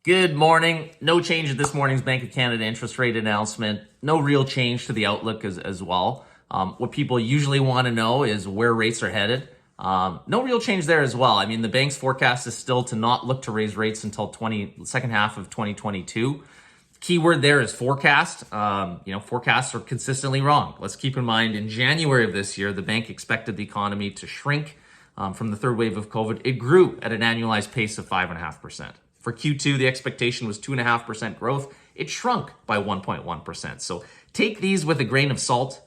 Good morning. No change at this morning's Bank of Canada interest rate announcement. No real change to the outlook as well. What people usually want to know is where rates are headed. No real change there as well. I mean, the bank's forecast is still to not look to raise rates until second half of 2022. Keyword there is forecast. Forecasts are consistently wrong. Let's keep in mind, in January of this year, the bank expected the economy to shrink from the third wave of COVID. It grew at an annualized pace of 5.5%. For Q2, the expectation was 2.5% growth. It shrunk by 1.1%. So take these with a grain of salt.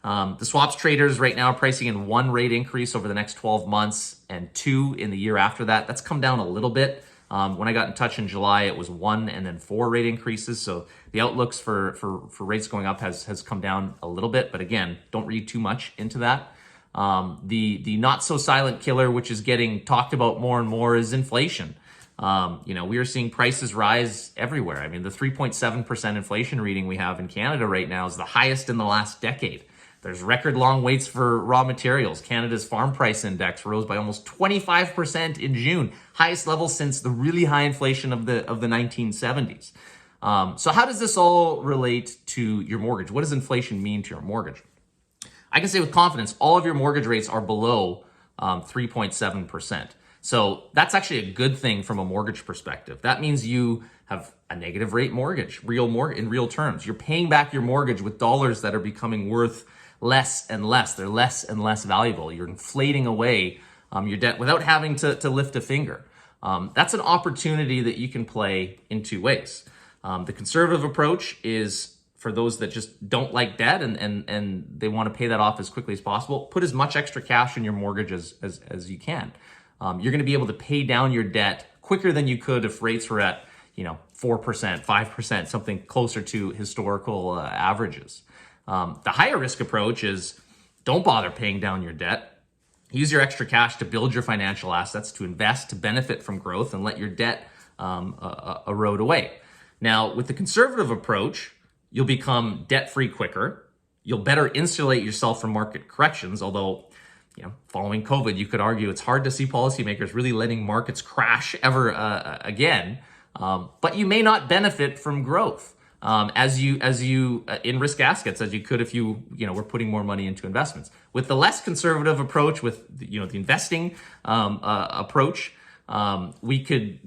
The swaps traders right now are pricing in one rate increase over the next 12 months and two in the year after that. That's come down a little bit. When I got in touch in July, it was 1 and then 4 rate increases. So the outlooks for rates going up has come down a little bit. But again, don't read too much into that. The not so silent killer, which is getting talked about more and more, is inflation. We are seeing prices rise everywhere. I mean, the 3.7% inflation reading we have in Canada right now is the highest in the last decade. There's record long waits for raw materials. Canada's farm price index rose by almost 25% in June, highest level since the really high inflation of the 1970s. So how does this all relate to your mortgage? What does inflation mean to your mortgage? I can say with confidence, all of your mortgage rates are below 3.7%. So that's actually a good thing from a mortgage perspective. That means you have a negative rate mortgage, in real terms. You're paying back your mortgage with dollars that are becoming worth less and less. They're less and less valuable. You're inflating away your debt without having to lift a finger. That's an opportunity that you can play in two ways. The conservative approach is for those that just don't like debt and they want to pay that off as quickly as possible. Put as much extra cash in your mortgage as you can. You're going to be able to pay down your debt quicker than you could if rates were at, 4%, 5%, something closer to historical averages. The higher risk approach is don't bother paying down your debt. Use your extra cash to build your financial assets, to invest, to benefit from growth, and let your debt erode away. Now, with the conservative approach, you'll become debt-free quicker. You'll better insulate yourself from market corrections, although following COVID, you could argue it's hard to see policymakers really letting markets crash ever again. But you may not benefit from growth as you in risk assets as you could if you were putting more money into investments. With the less conservative approach, with the investing approach, we could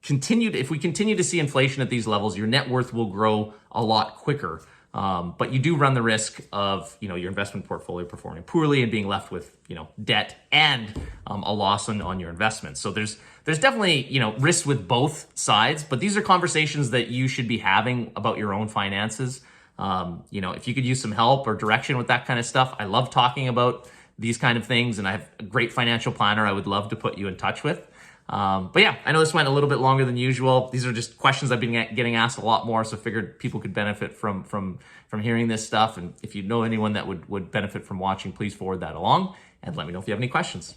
continue if we continue to see inflation at these levels, your net worth will grow a lot quicker. But you do run the risk of, your investment portfolio performing poorly and being left with, debt and a loss on your investments. So there's definitely, risks with both sides, but these are conversations that you should be having about your own finances. If you could use some help or direction with that kind of stuff, I love talking about these kind of things, and I have a great financial planner I would love to put you in touch with. But yeah, I know this went a little bit longer than usual. These are just questions I've been getting asked a lot more, so figured people could benefit from hearing this stuff. And if you know anyone that would benefit from watching, please forward that along and let me know if you have any questions.